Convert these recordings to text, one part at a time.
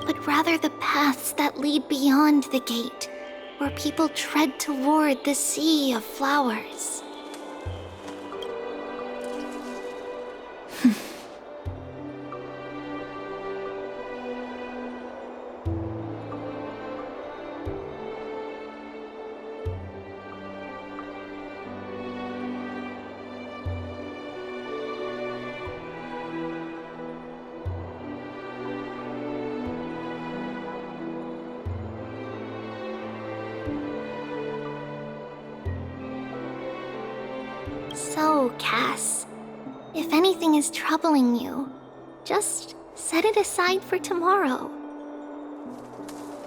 but rather the paths that lead beyond the gate, where people tread toward the sea of flowers. So, Cass, if anything is troubling you, just set it aside for tomorrow.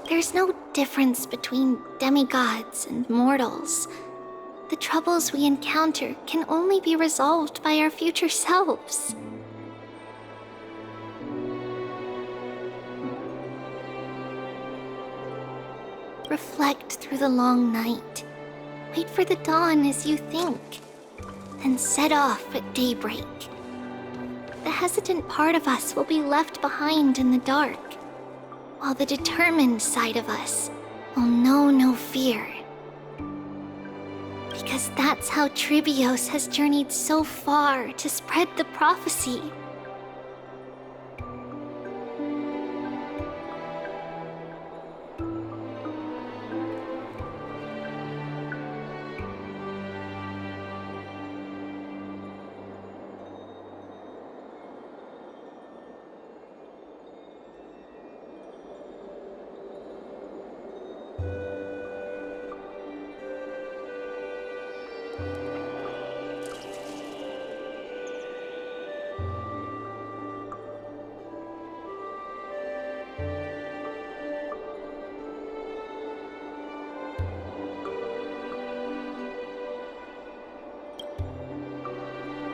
There's no difference between demigods and mortals. The troubles we encounter can only be resolved by our future selves. Reflect through the long night. Wait for the dawn as you think. Then set off at daybreak. The hesitant part of us will be left behind in the dark, while the determined side of us will know no fear. Because that's how Tribios has journeyed so far to spread the prophecy.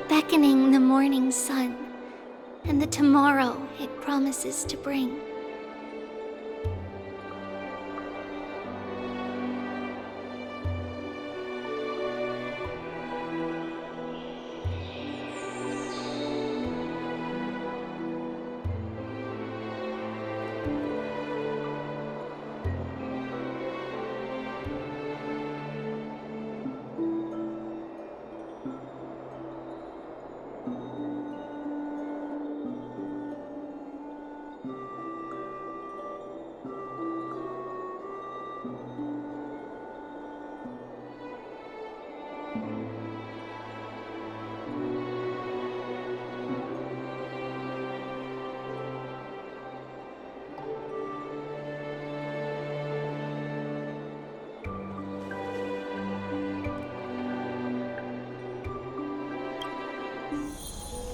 Beckoning the morning sun, and the tomorrow it promises to bring.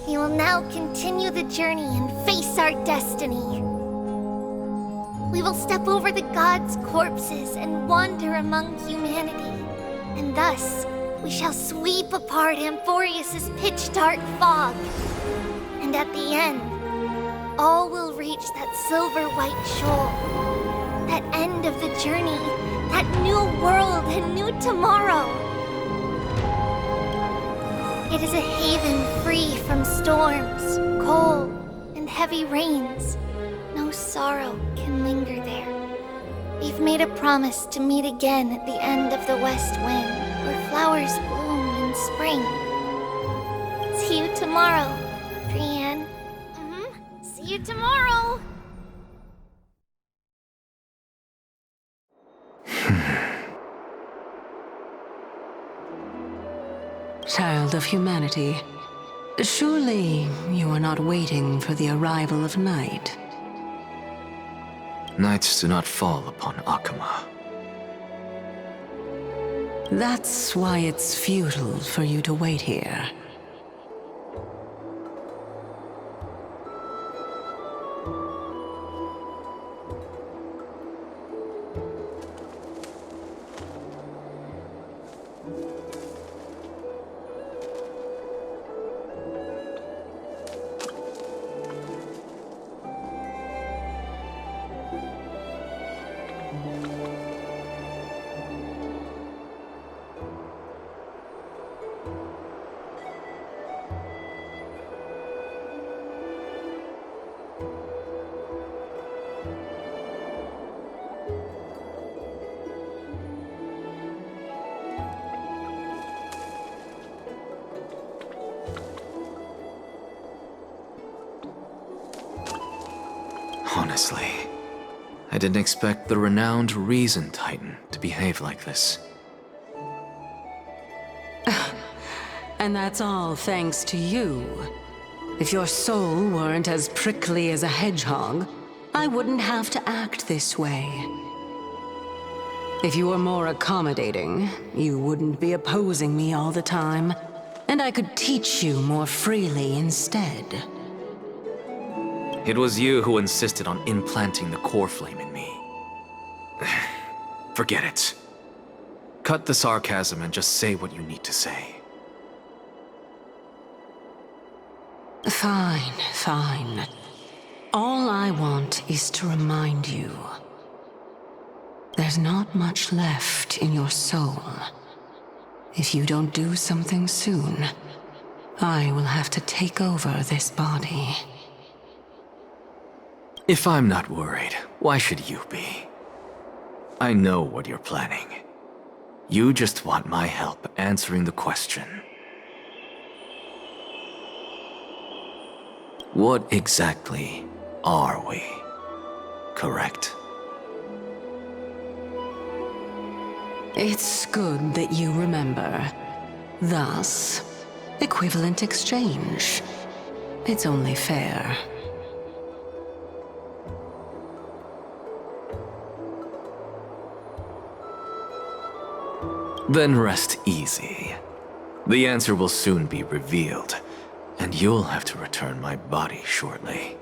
We will now continue the journey and face our destiny. We will step over the gods' corpses and wander among humanity, and thus we shall sweep apart Amphorius's pitch-dark fog. And at the end, all will reach that silver-white shoal, that end of the journey, that new world and new tomorrow. It is a haven free from storms, cold, and heavy rains. No sorrow can linger there. We've made a promise to meet again at the end of the west wind, where flowers bloom in spring. See you tomorrow, Brienne. See you tomorrow! Child of humanity, surely you are not waiting for the arrival of night. Nights do not fall upon Akama. That's why it's futile for you to wait here. Honestly, I didn't expect the renowned Reason Titan to behave like this. And that's all thanks to you. If your soul weren't as prickly as a hedgehog, I wouldn't have to act this way. If you were more accommodating, you wouldn't be opposing me all the time, and I could teach you more freely instead. It was you who insisted on implanting the core flame in me. Forget it. Cut the sarcasm and just say what you need to say. Fine, fine. All I want is to remind you. There's not much left in your soul. If you don't do something soon, I will have to take over this body. If I'm not worried, why should you be? I know what you're planning. You just want my help answering the question. What exactly are we? Correct? It's good that you remember. Thus, equivalent exchange. It's only fair. Then rest easy. The answer will soon be revealed, and you'll have to return my body shortly.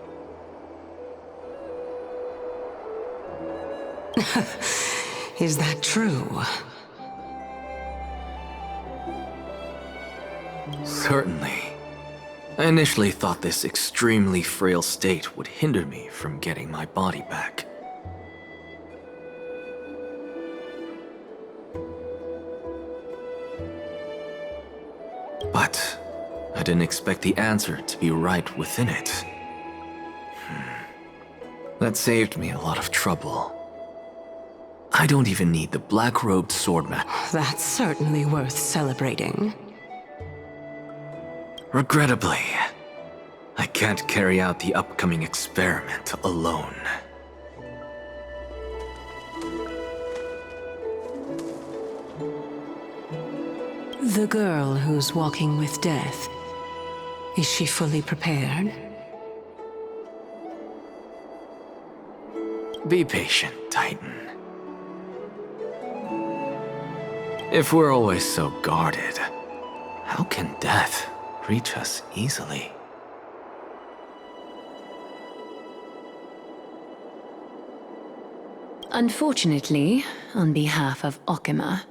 Is that true? Certainly. I initially thought this extremely frail state would hinder me from getting my body back. But I didn't expect the answer to be right within it. That saved me a lot of trouble. I don't even need the black-robed swordman. That's certainly worth celebrating. Regrettably, I can't carry out the upcoming experiment alone. The girl who's walking with death, is she fully prepared? Be patient, Titan. If we're always so guarded, how can death reach us easily? Unfortunately, on behalf of Okima,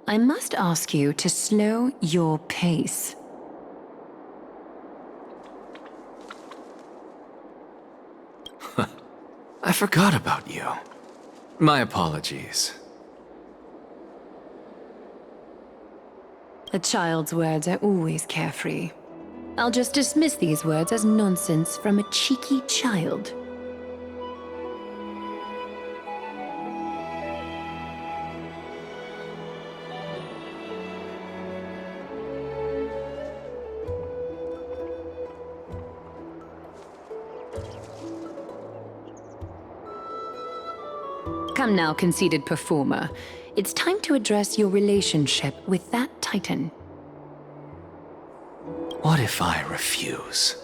I must ask you to slow your pace. I forgot about you. My apologies. A child's words are always carefree. I'll just dismiss these words as nonsense from a cheeky child. Come now, conceited performer. It's time to address your relationship with that Titan. What if I refuse?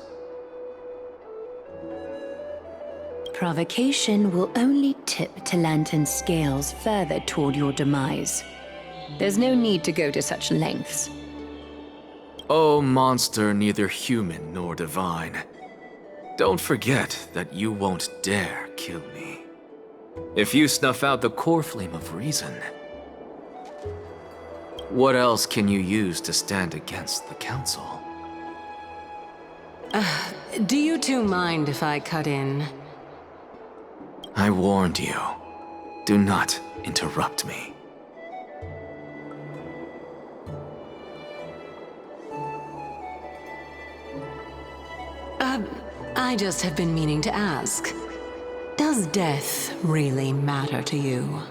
Provocation will only tip Talantan's scales further toward your demise. There's no need to go to such lengths. Oh, monster neither human nor divine. Don't forget that you won't dare kill me. If you snuff out the core flame of reason, what else can you use to stand against the Council? Do you two mind if I cut in? I warned you. Do not interrupt me. I just have been meaning to ask. Does death really matter to you?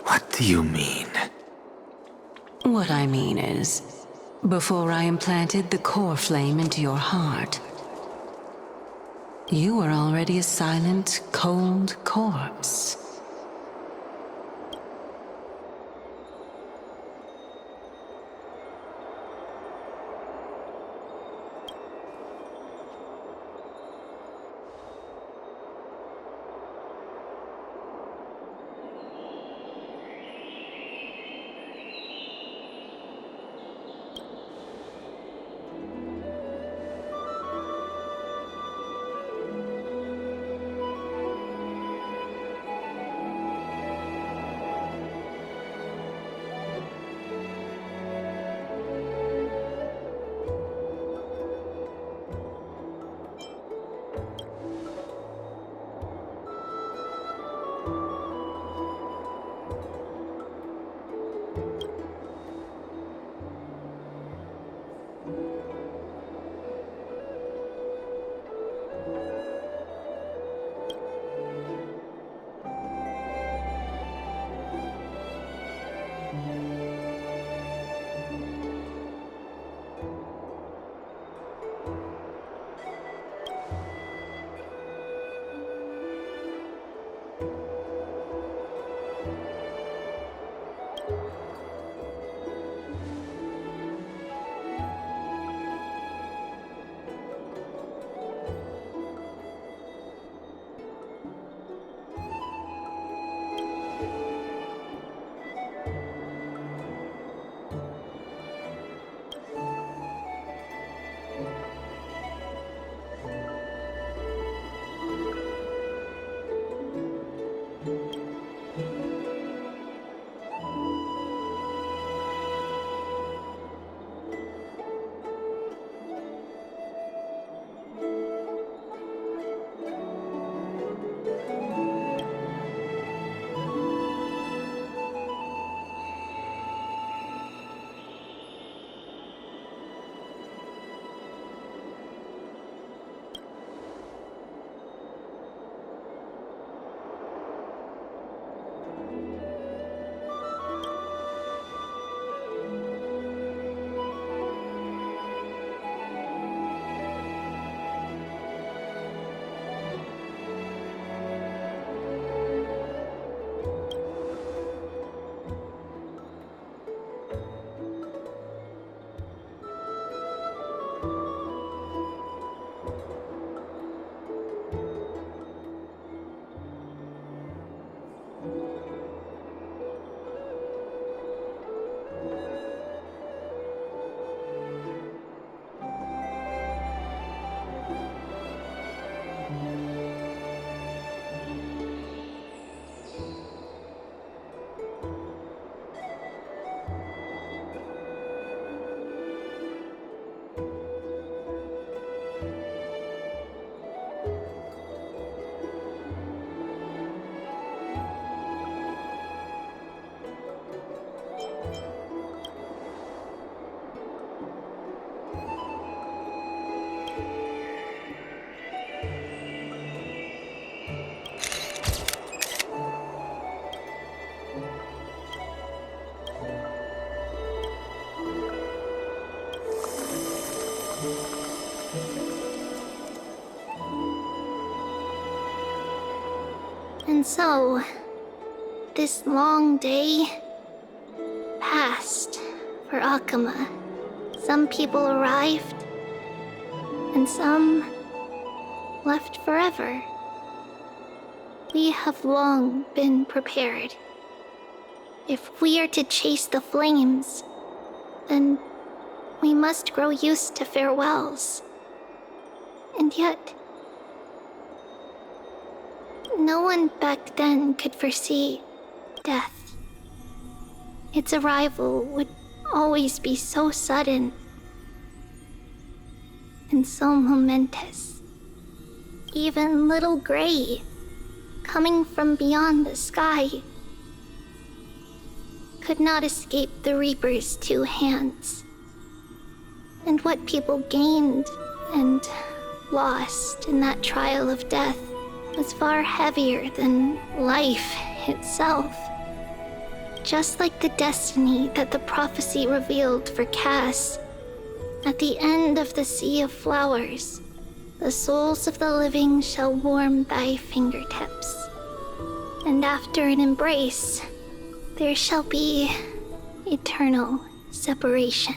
What do you mean? What I mean is, before I implanted the core flame into your heart, you were already a silent, cold corpse. And so, this long day passed for Akama. Some people arrived, and some left forever. We have long been prepared. If we are to chase the flames, then we must grow used to farewells. And yet, no one back then could foresee death. Its arrival would always be so sudden and so momentous. Even little Gray, coming from beyond the sky, could not escape the Reaper's two hands. And what people gained and lost in that trial of death was far heavier than life itself. just like the destiny that the prophecy revealed for Cass, at the end of the Sea of Flowers, the souls of the living shall warm thy fingertips. And after an embrace, there shall be eternal separation.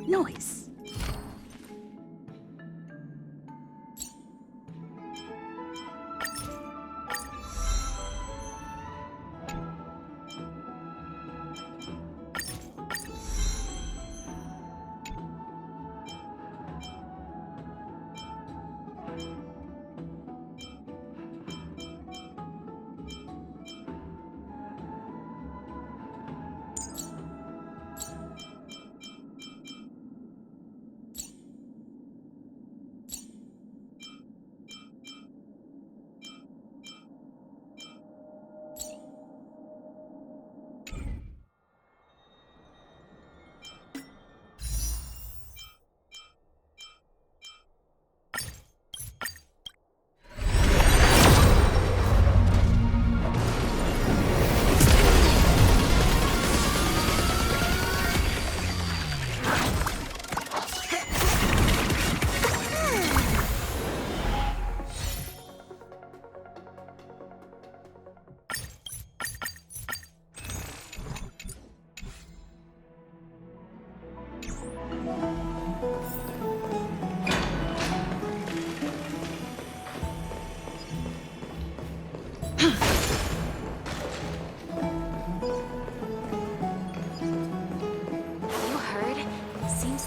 Noise.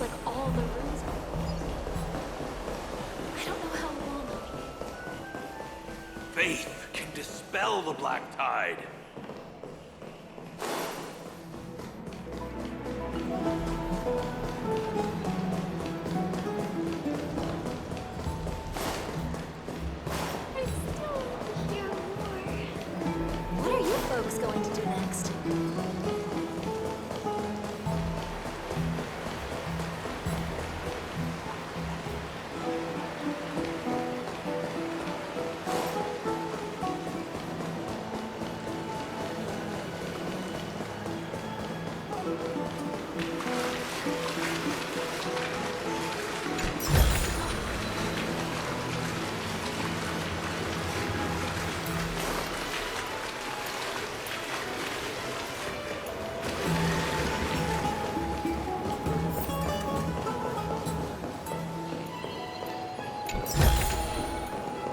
like all the rooms. I don't know how long. Faith can dispel the black tide. I still want to hear more. What are you folks going to do next?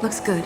Looks good.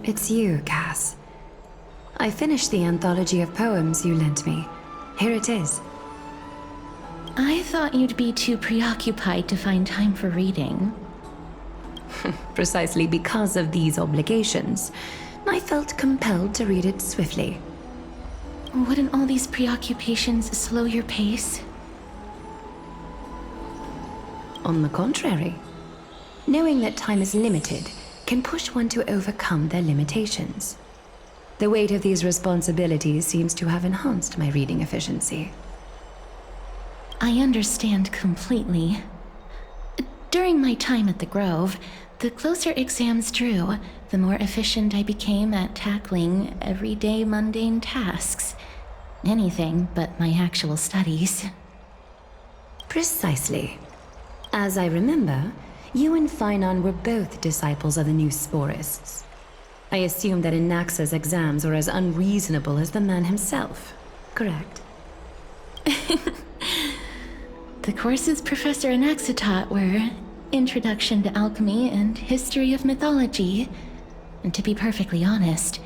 It's you, Cass. I finished the anthology of poems you lent me. Here it is. I thought you'd be too preoccupied to find time for reading. Precisely because of these obligations, I felt compelled to read it swiftly. Wouldn't all these preoccupations slow your pace? On the contrary, knowing that time is limited can push one to overcome their limitations. The weight of these responsibilities seems to have enhanced my reading efficiency. I understand completely. During my time at the Grove, the closer exams drew, the more efficient I became at tackling everyday mundane tasks. Anything but my actual studies. Precisely. As I remember, you and Finon were both disciples of the new Sporists. I assume that Anaxa's exams were as unreasonable as the man himself, correct? The courses Professor Anaxa taught were Introduction to Alchemy and History of Mythology. And to be perfectly honest,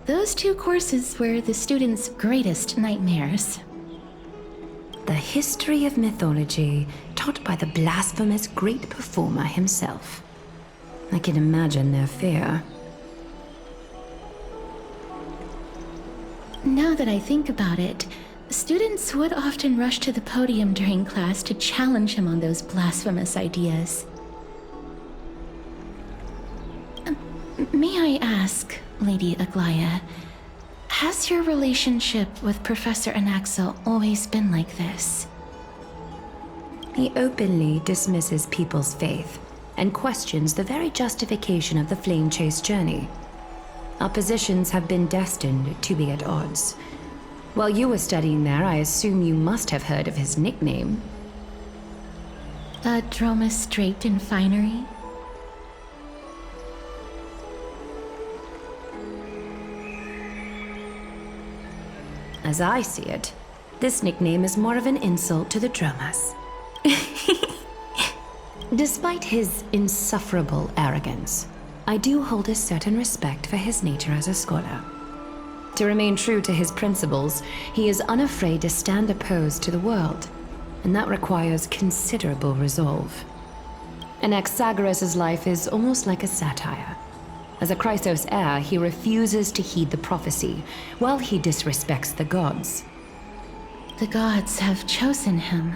those two courses were the students' greatest nightmares. The history of mythology, taught by the blasphemous great performer himself. I can imagine their fear. Now that I think about it, students would often rush to the podium during class to challenge him on those blasphemous ideas. May I ask, Lady Aglaya, has your relationship with Professor Anaxa always been like this? He openly dismisses people's faith and questions the very justification of the Flame Chase journey. Our positions have been destined to be at odds. While you were studying there, I assume you must have heard of his nickname. Dromus draped in finery? As I see it, this nickname is more of an insult to the Dromas. Despite his insufferable arrogance, I do hold a certain respect for his nature as a scholar. To remain true to his principles, he is unafraid to stand opposed to the world, and that requires considerable resolve. Anaxagoras' life is almost like a satire. As a Chrysos heir, he refuses to heed the prophecy, while he disrespects the gods. The gods have chosen him.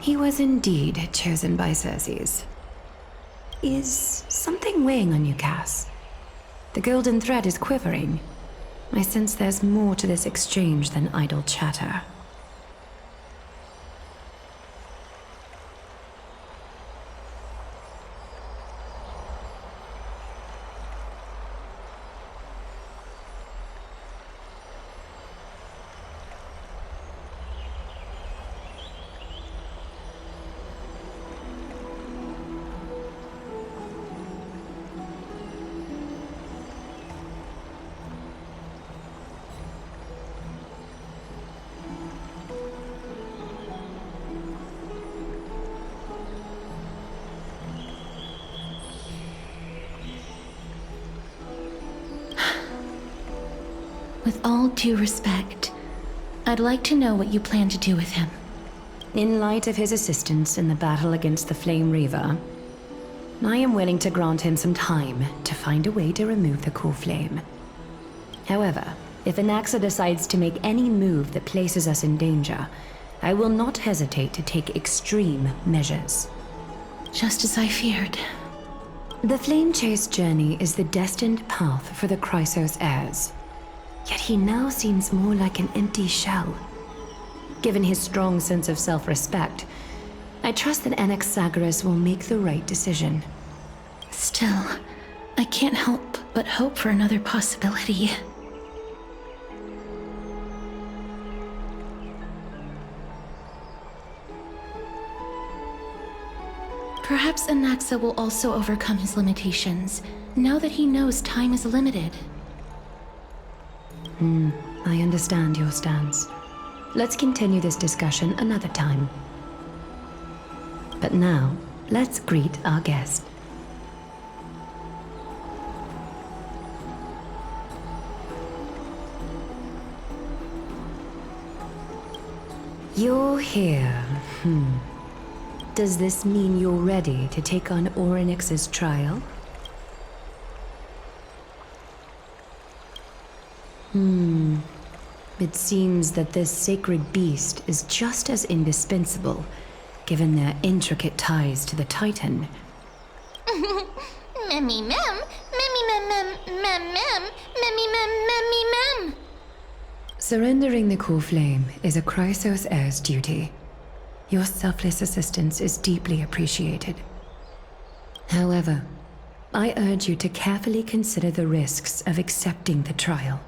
He was indeed chosen by Circes. Is something weighing on you, Cass? The golden thread is quivering. I sense there's more to this exchange than idle chatter. With all due respect, I'd like to know what you plan to do with him. In light of his assistance in the battle against the Flame Reaver, I am willing to grant him some time to find a way to remove the core flame. However, if Anaxa decides to make any move that places us in danger, I will not hesitate to take extreme measures. Just as I feared. The Flame Chase journey is the destined path for the Chrysos heirs. Yet he now seems more like an empty shell. Given his strong sense of self-respect, I trust that Anaxagoras will make the right decision. Still, I can't help but hope for another possibility. Perhaps Anaxa will also overcome his limitations, now that he knows time is limited. I understand your stance. Let's continue this discussion another time. But now, let's greet our guest. You're here. Does this mean you're ready to take on Orynyx's trial? It seems that this sacred beast is just as indispensable, given their intricate ties to the Titan. Memmy mem, memmy mem mem mem mem, memmy mem memmy mem. Surrendering the core flame is a Chrysos heir's duty. Your selfless assistance is deeply appreciated. However, I urge you to carefully consider the risks of accepting the trial.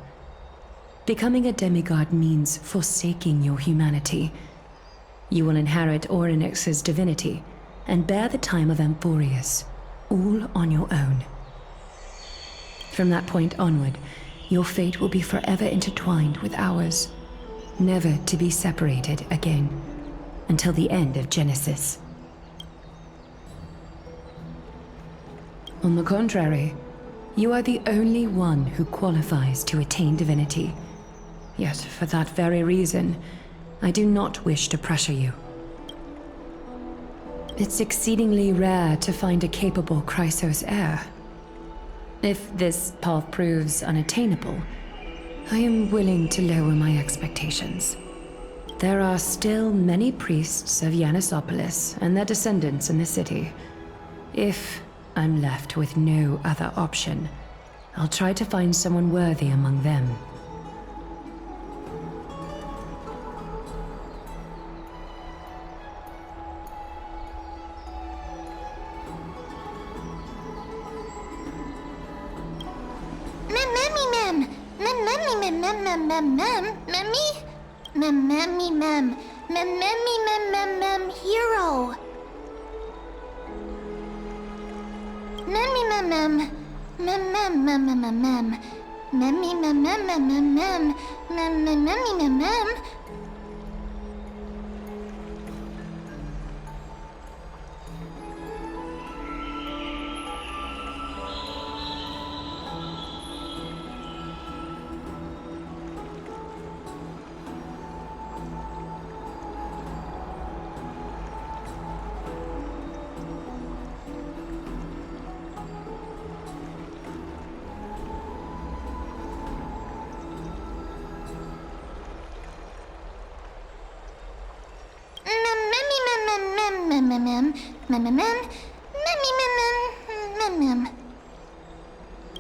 Becoming a demigod means forsaking your humanity. You will inherit Orynyx's divinity and bear the time of Amphorius, all on your own. From that point onward, your fate will be forever intertwined with ours, never to be separated again, until the end of Genesis. On the contrary, you are the only one who qualifies to attain divinity. Yet, for that very reason, I do not wish to pressure you. It's exceedingly rare to find a capable Chrysos heir. If this path proves unattainable, I am willing to lower my expectations. There are still many priests of Yanissopolis and their descendants in the city. If I'm left with no other option, I'll try to find someone worthy among them. Hero. Memmy mem mem mem mem mem mem mem mem. Memmy mem mem mem mem mem mem mem memmy mem mem.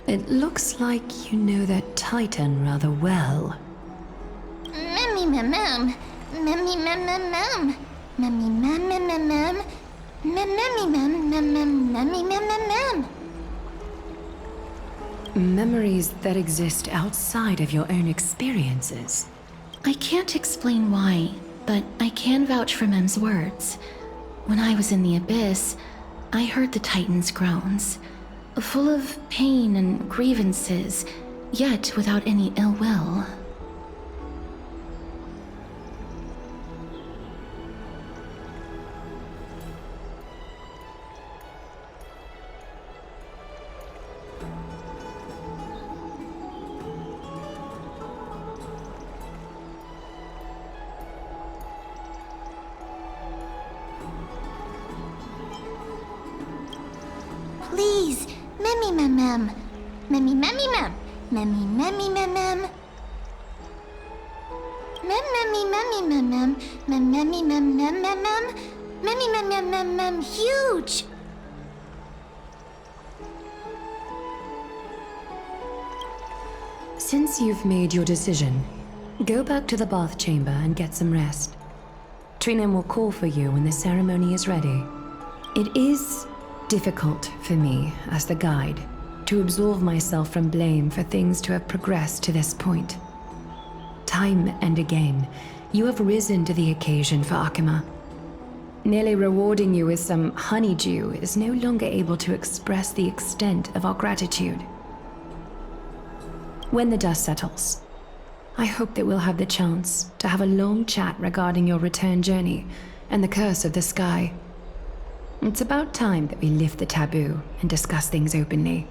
It looks like you know that Titan rather well. Memmy mem mem, memmy mem mem mem, memmy mem mem mem mem, memmy mem mem mem, memmy mem mem mem. Memories that exist outside of your own experiences. I can't explain why, but I can vouch for Mem's words. When I was in the abyss, I heard the Titan's groans, full of pain and grievances, yet without any ill will. Please, memmy mem mem, memmy memmy mem, memmy memmy mem mem. Mem memmy memmy mem mem, mem memmy mem mem mem mem, memmy mem mem mem mem. Huge. Since you've made your decision, go back to the bath chamber and get some rest. Trinem will call for you when the ceremony is ready. It is difficult for me, as the guide, to absolve myself from blame for things to have progressed to this point. Time and again, you have risen to the occasion for Akima. Nearly rewarding you with some honeydew is no longer able to express the extent of our gratitude. When the dust settles, I hope that we'll have the chance to have a long chat regarding your return journey and the curse of the sky. It's about time that we lift the taboo and discuss things openly.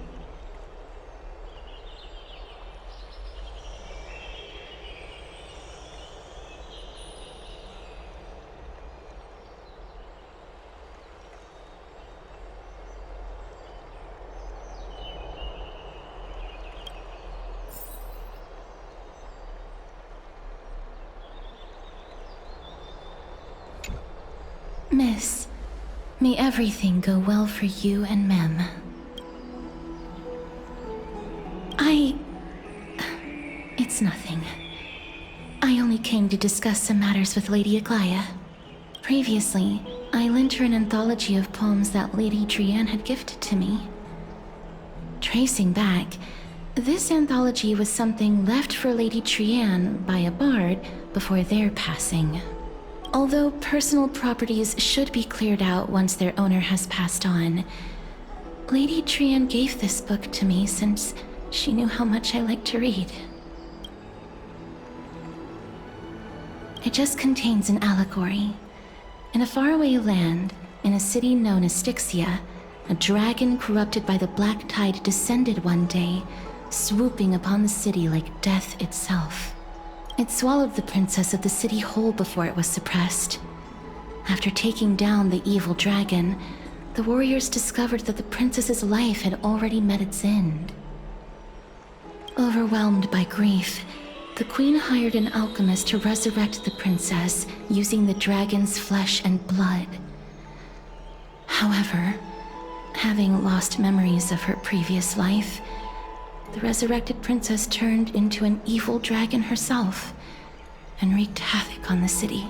Miss, may everything go well for you and Mem. It's nothing. I only came to discuss some matters with Lady Aglaya. Previously, I lent her an anthology of poems that Lady Trianne had gifted to me. Tracing back, this anthology was something left for Lady Trianne by a bard before their passing. Although personal properties should be cleared out once their owner has passed on, Lady Trianne gave this book to me since she knew how much I liked to read. It just contains an allegory. In a faraway land, in a city known as Styxia, a dragon corrupted by the black tide descended one day, swooping upon the city like death itself. It swallowed the princess of the city whole before it was suppressed. After taking down the evil dragon, the warriors discovered that the princess's life had already met its end. Overwhelmed by grief, the queen hired an alchemist to resurrect the princess using the dragon's flesh and blood. However, having lost memories of her previous life, the resurrected princess turned into an evil dragon herself and wreaked havoc on the city.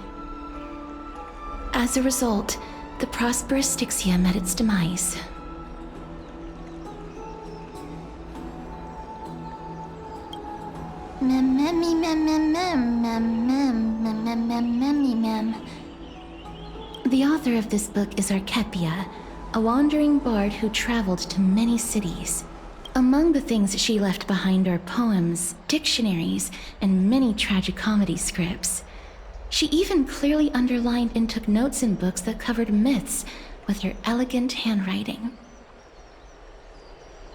As a result, the prosperous Styxia met its demise. The author of this book is Archepia, a wandering bard who traveled to many cities. Among the things she left behind are poems, dictionaries, and many tragicomedy scripts. She even clearly underlined and took notes in books that covered myths with her elegant handwriting.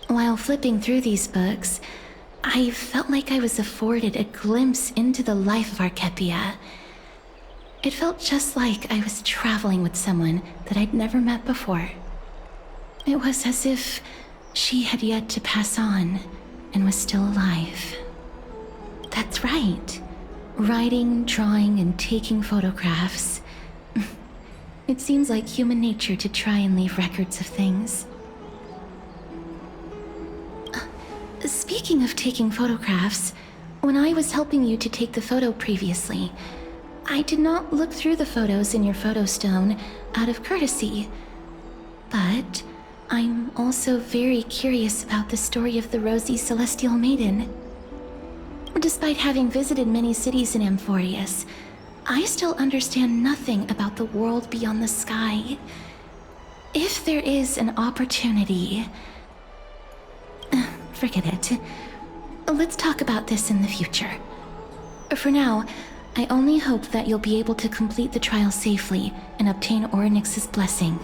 While flipping through these books, I felt like I was afforded a glimpse into the life of Archepia. It felt just like I was traveling with someone that I'd never met before. It was as if she had yet to pass on and was still alive. That's right. Writing, drawing, and taking photographs. It seems like human nature to try and leave records of things. Speaking of taking photographs, when I was helping you to take the photo previously, I did not look through the photos in your photo stone out of courtesy. But I'm also very curious about the story of the Rosy Celestial Maiden. Despite having visited many cities in Amphorius, I still understand nothing about the world beyond the sky. If there is an opportunity... Forget it. Let's talk about this in the future. For now, I only hope that you'll be able to complete the trial safely and obtain Orynyx's blessing.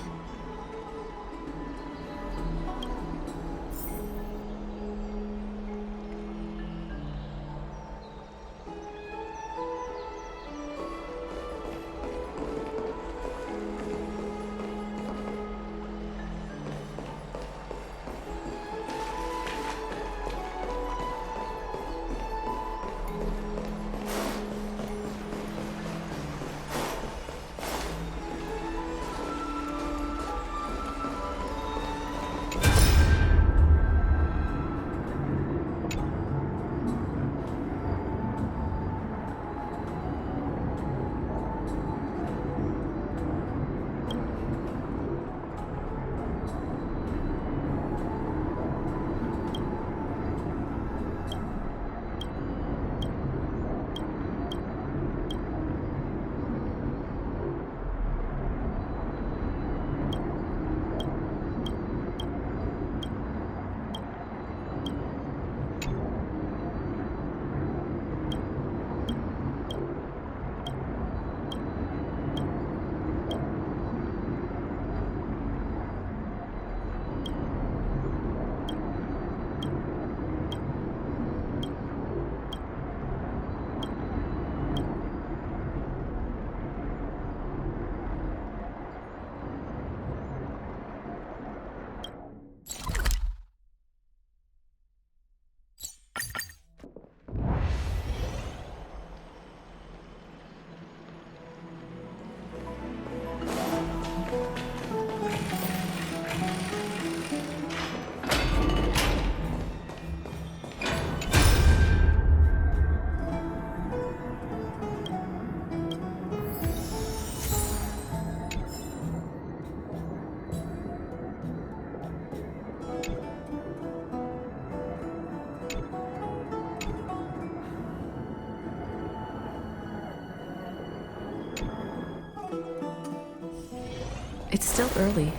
It's still early.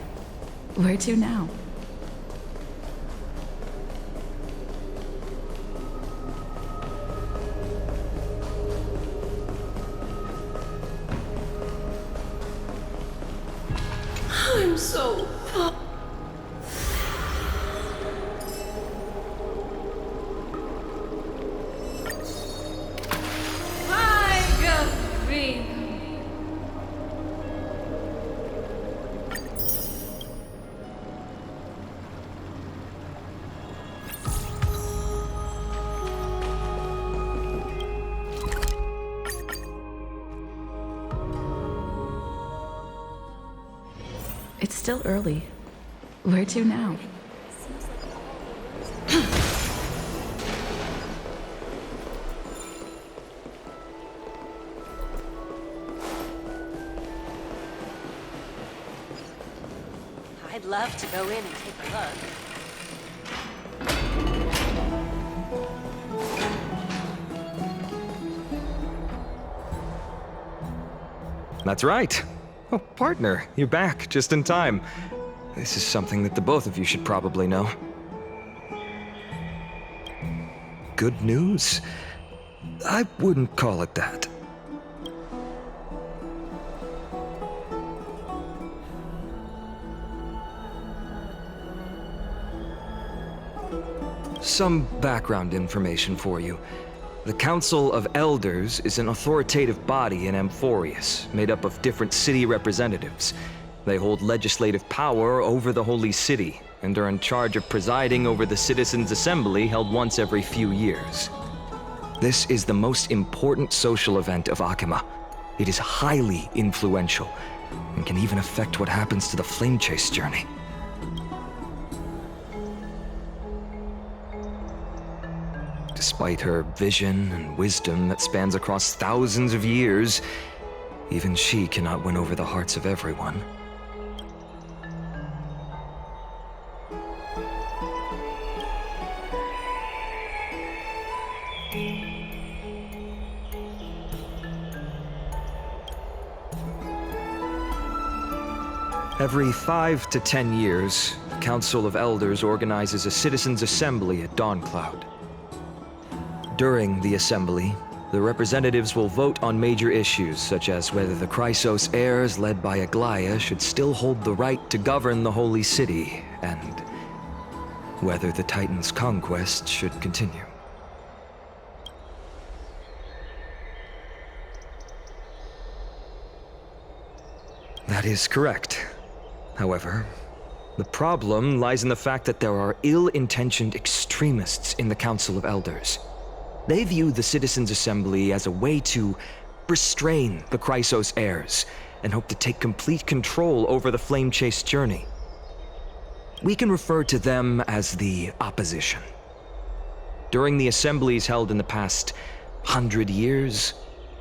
Where to now? I'm so... It's still early. Where to now? I'd love to go in and take a look. That's right. Oh, partner, you're back, just in time. This is something that the both of you should probably know. Good news? I wouldn't call it that. Some background information for you. The Council of Elders is an authoritative body in Amphorius, made up of different city representatives. They hold legislative power over the Holy City, and are in charge of presiding over the Citizens' Assembly held once every few years. This is the most important social event of Akima. It is highly influential, and can even affect what happens to the Flame Chase journey. Despite her vision and wisdom that spans across thousands of years, even she cannot win over the hearts of everyone. Every 5 to 10 years, the Council of Elders organizes a citizens' assembly at Dawncloud. During the assembly, the representatives will vote on major issues such as whether the Chrysos heirs led by Aglaya should still hold the right to govern the Holy City, and whether the Titan's conquest should continue. That is correct. However, the problem lies in the fact that there are ill-intentioned extremists in the Council of Elders. They view the Citizens' Assembly as a way to restrain the Chrysos heirs and hope to take complete control over the Flame Chase journey. We can refer to them as the opposition. During the assemblies held in the past 100 years,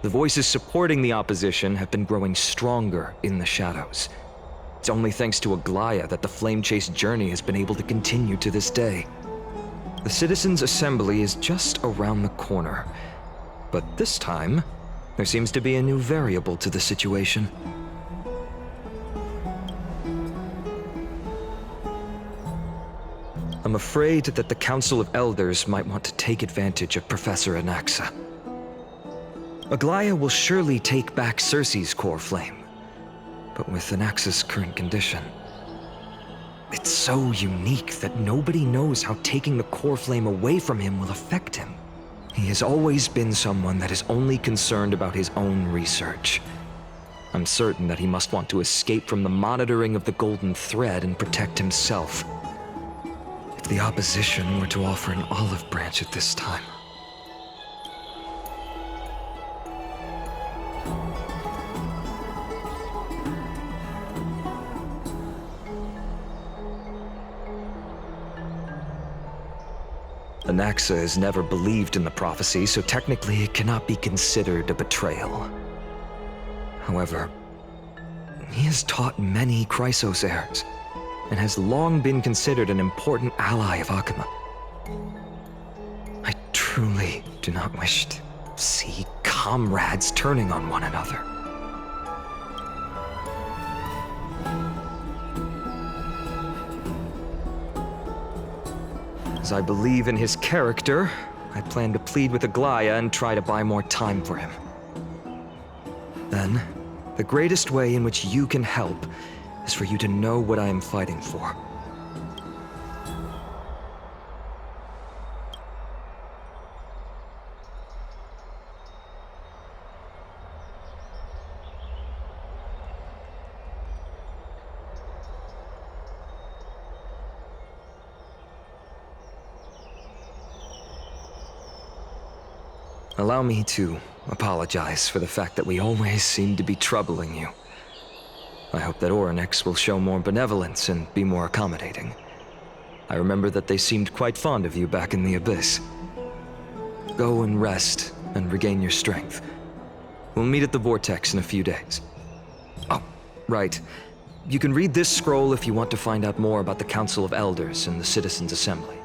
the voices supporting the opposition have been growing stronger in the shadows. It's only thanks to Aglaya that the Flame Chase journey has been able to continue to this day. The Citizens' Assembly is just around the corner, but this time, there seems to be a new variable to the situation. I'm afraid that the Council of Elders might want to take advantage of Professor Anaxa. Aglaya will surely take back Circe's core flame, but with Anaxa's current condition, it's so unique that nobody knows how taking the core flame away from him will affect him. He has always been someone that is only concerned about his own research. I'm certain that he must want to escape from the monitoring of the Golden Thread and protect himself. If the opposition were to offer an olive branch at this time... Anaxa has never believed in the prophecy, so technically it cannot be considered a betrayal. However, he has taught many Chrysos heirs, and has long been considered an important ally of Akima. I truly do not wish to see comrades turning on one another. As I believe in his character, I plan to plead with Aglaya and try to buy more time for him. Then, the greatest way in which you can help is for you to know what I am fighting for. Allow me to apologize for the fact that we always seem to be troubling you. I hope that Orynyx will show more benevolence and be more accommodating. I remember that they seemed quite fond of you back in the Abyss. Go and rest and regain your strength. We'll meet at the Vortex in a few days. Oh, right. You can read this scroll if you want to find out more about the Council of Elders and the Citizens' Assembly.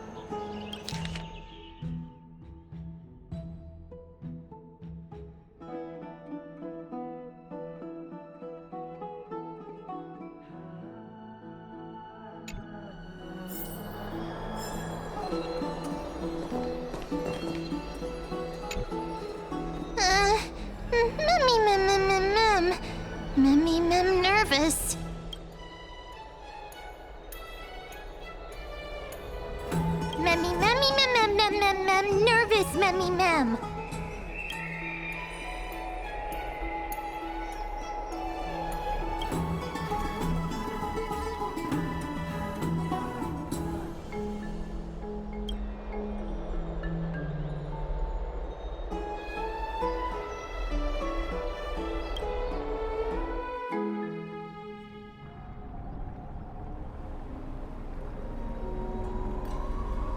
Nervous. Nervous, mem.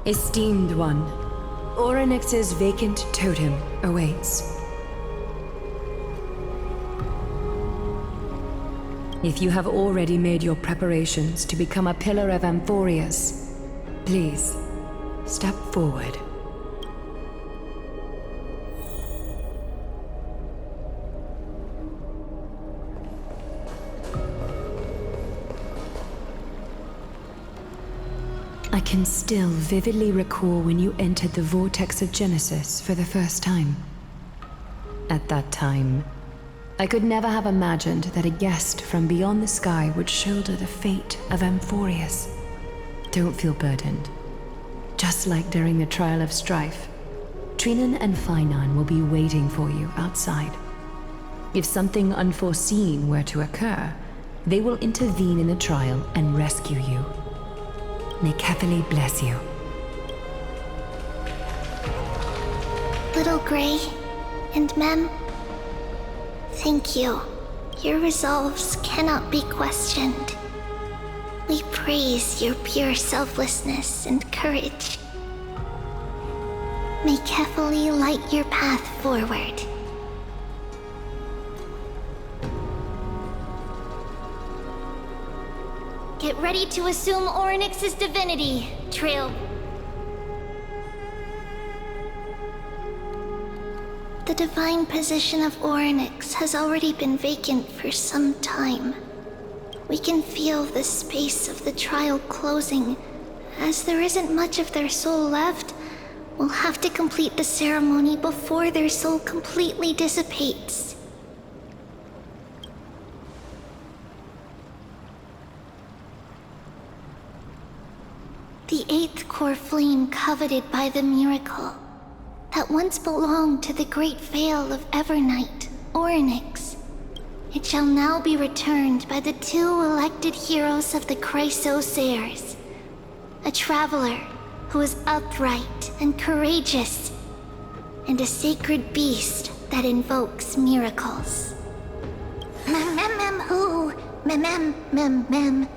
Esteemed one, Orynyx's vacant totem awaits. If you have already made your preparations to become a pillar of Amphorius, please, step forward. I can still vividly recall when you entered the Vortex of Genesis for the first time. At that time, I could never have imagined that a guest from beyond the sky would shoulder the fate of Amphorius. Don't feel burdened. Just like during the Trial of Strife, Trinan and Finan will be waiting for you outside. If something unforeseen were to occur, they will intervene in the trial and rescue you. May Kefali bless you. Little Grey and Mem, thank you. Your resolves cannot be questioned. We praise your pure selflessness and courage. May Kefali light your path forward. Get ready to assume Orynyx's divinity, Trail. The divine position of Orynyx has already been vacant for some time. We can feel the space of the trial closing. As there isn't much of their soul left, we'll have to complete the ceremony before their soul completely dissipates. The eighth core flame coveted by the miracle that once belonged to the great Veil of Evernight, Orynyx. It shall now be returned by the two elected heroes of the Chrysosairs. A traveler who is upright and courageous, and a sacred beast that invokes miracles. Mem.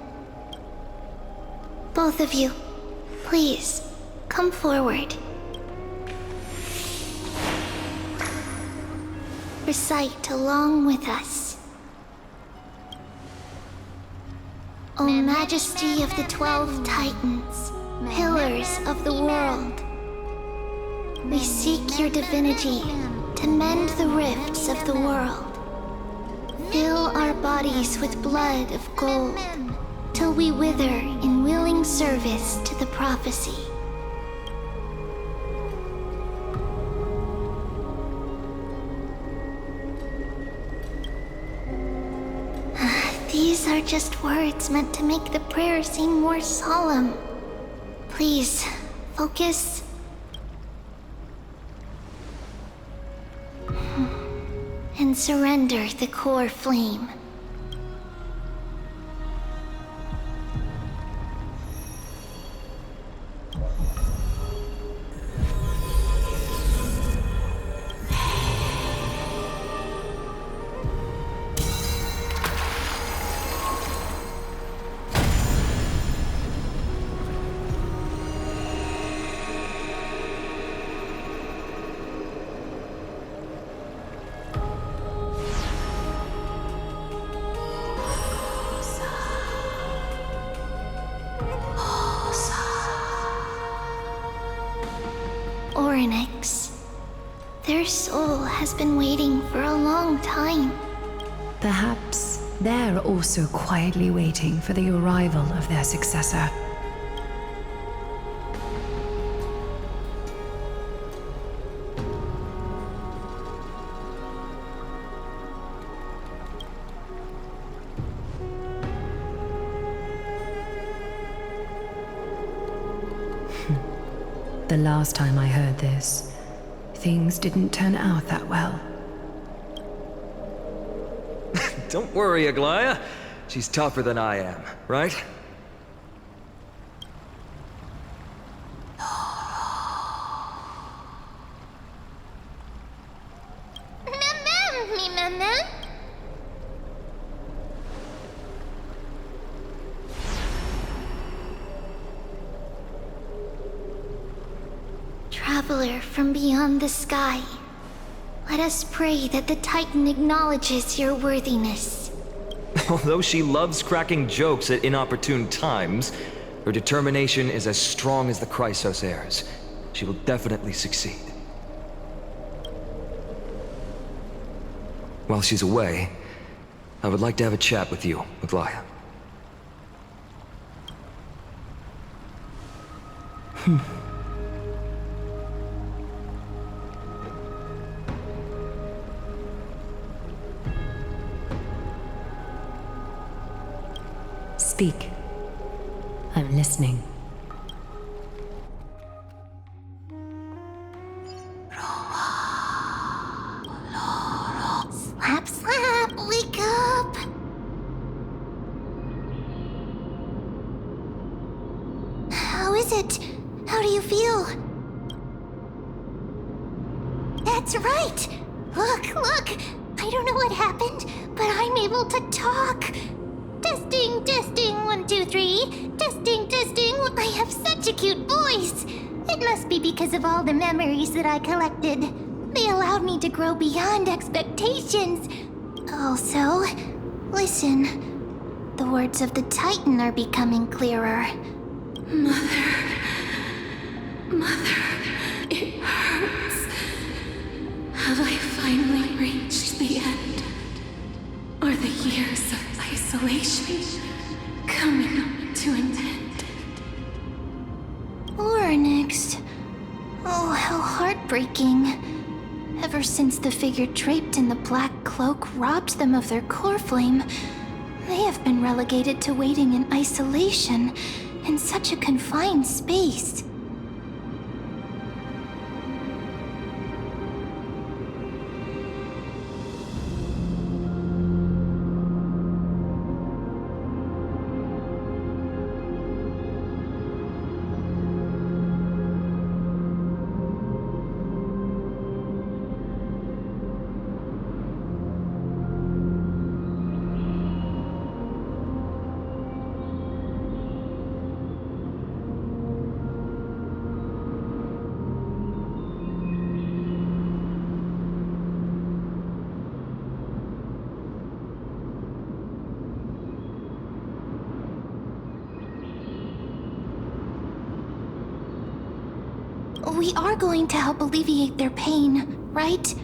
Both of you, please, come forward. Recite along with us. O Majesty of the 12 Titans, pillars of the world, we seek your divinity to mend the rifts of the world. Fill our bodies with blood of gold, till we wither in willing service to the prophecy. Those are just words meant to make the prayer seem more solemn. Please, focus. And surrender the core flame. Oryx. Their soul has been waiting for a long time. Perhaps they're also quietly waiting for the arrival of their successor. The last time I heard this, things didn't turn out that well. Don't worry, Aglaya. She's tougher than I am, right? Traveler from beyond the sky, let us pray that the Titan acknowledges your worthiness. Although she loves cracking jokes at inopportune times, her determination is as strong as the Chrysos heirs. She will definitely succeed. While she's away, I would like to have a chat with you, Aglaya. Speak. I'm listening. Slap, slap, wake up! How is it? How do you feel? That's right! Look! I don't know what happened, but I'm able to talk! Testing, 1, 2, 3. Testing. I have such a cute voice. It must be because of all the memories that I collected. They allowed me to grow beyond expectations. Also, listen. The words of the Titan are becoming clearer. Mother, it hurts. Have I finally reached the end? Are the years of isolation coming to an end? Oryx. Oh, how heartbreaking. Ever since the figure draped in the black cloak robbed them of their core flame, they have been relegated to waiting in isolation in such a confined space. We are going to help alleviate their pain, right?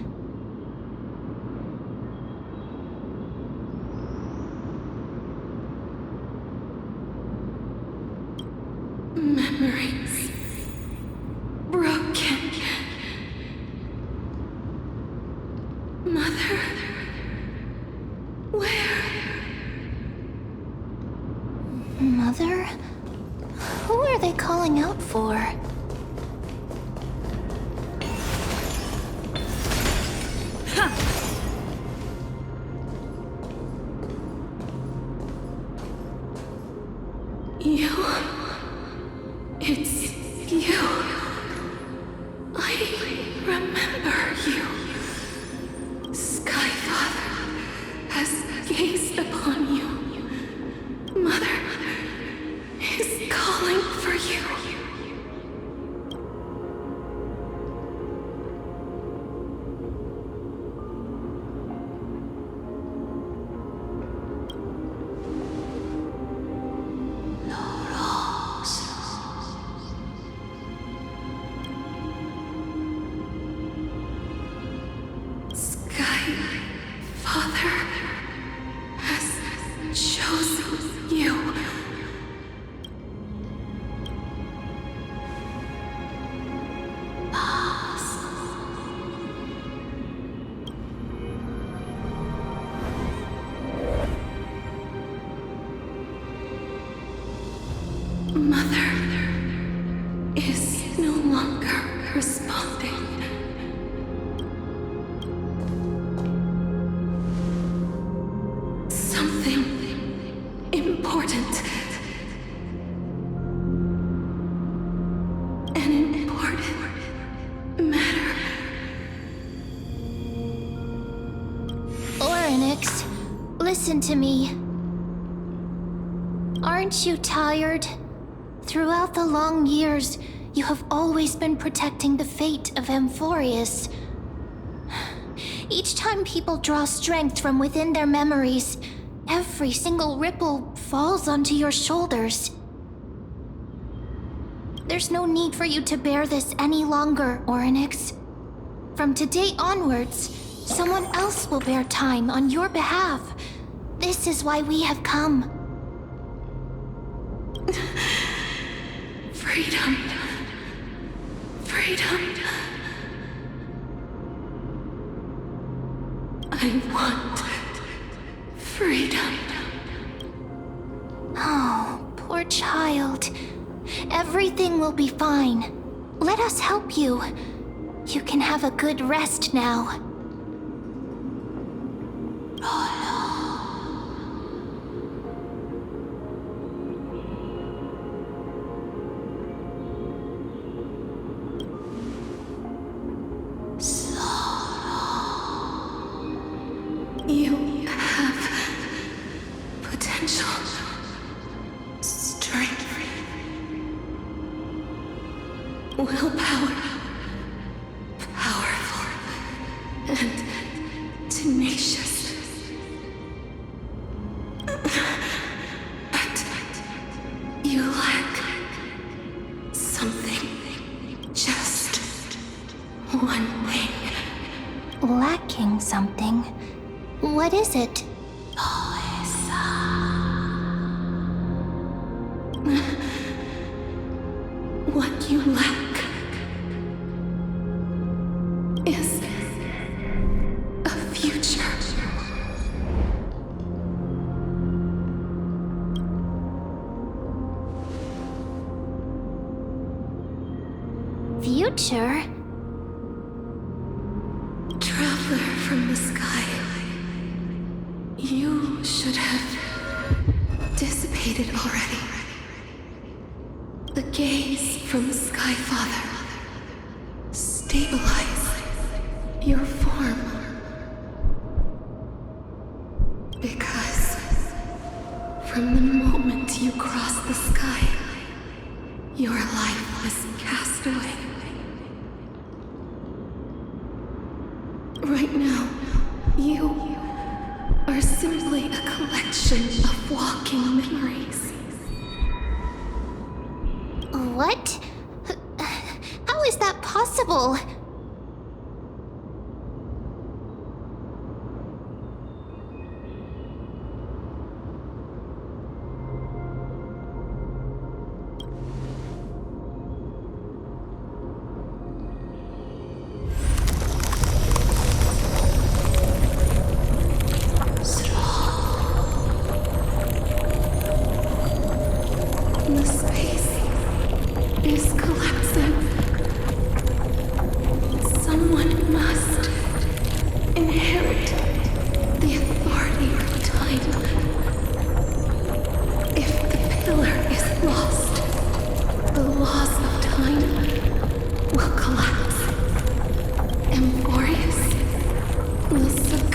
Memories broken. Mother, where? Mother? Who are they calling out for? You. It's you. I remember you. Skyfather has gazed upon you. Mother is calling for you. Skyfather has chosen you. Mother is no longer responding. Something important. An important matter. Orynyx, listen to me. Aren't you tired? Throughout the long years, you have always been protecting the fate of Amphorius. Each time people draw strength from within their memories, every single ripple falls onto your shoulders. There's no need for you to bear this any longer, Orynyx. From today onwards, someone else will bear time on your behalf. This is why we have come. Freedom. Freedom. I want freedom. Oh, poor child. Everything will be fine. Let us help you. You can have a good rest now. You have potential, strength, willpower, powerful, and tenacious. But you lack something, just one thing. Lacking something. What is it? What you lack is a future. Future? Traveler from the sky, you should have dissipated already. The gaze from Skyfather stabilized your form. Because from the moment you crossed the sky, your life was cast away. Right now, you are simply a collection of walking memories. What? How is that possible?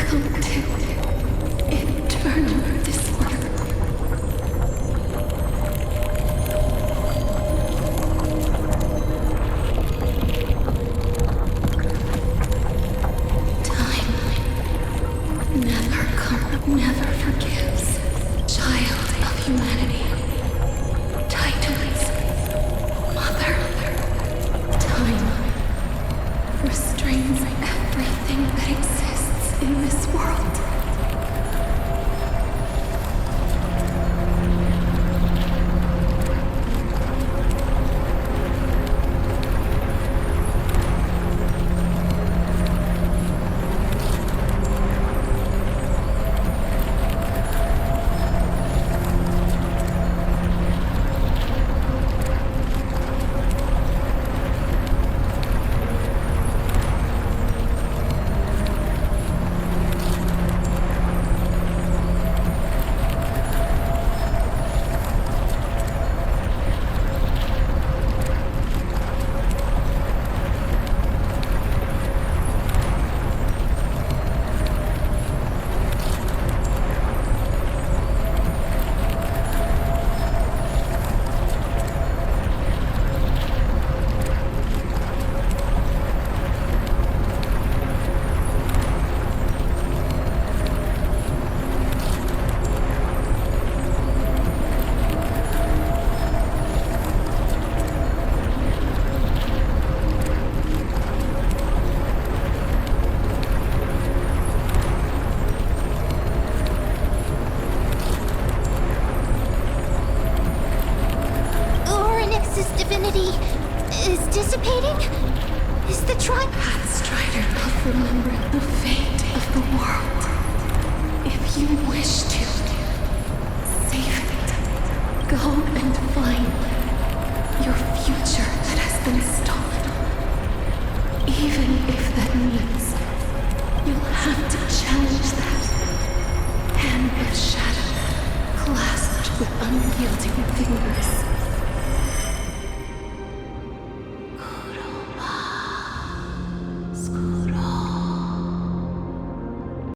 succumb to eternal disorder. Never forgives. Child of humanity. Titans. Mother. Time restrains everything that exists in this world. is dissipating? Is the tribe Pathstrider of remembering the fate of the world? If you wish to save it, go and find your future that has been stolen. Even if that means you'll have to challenge that hand of shadow clasped with unyielding fingers.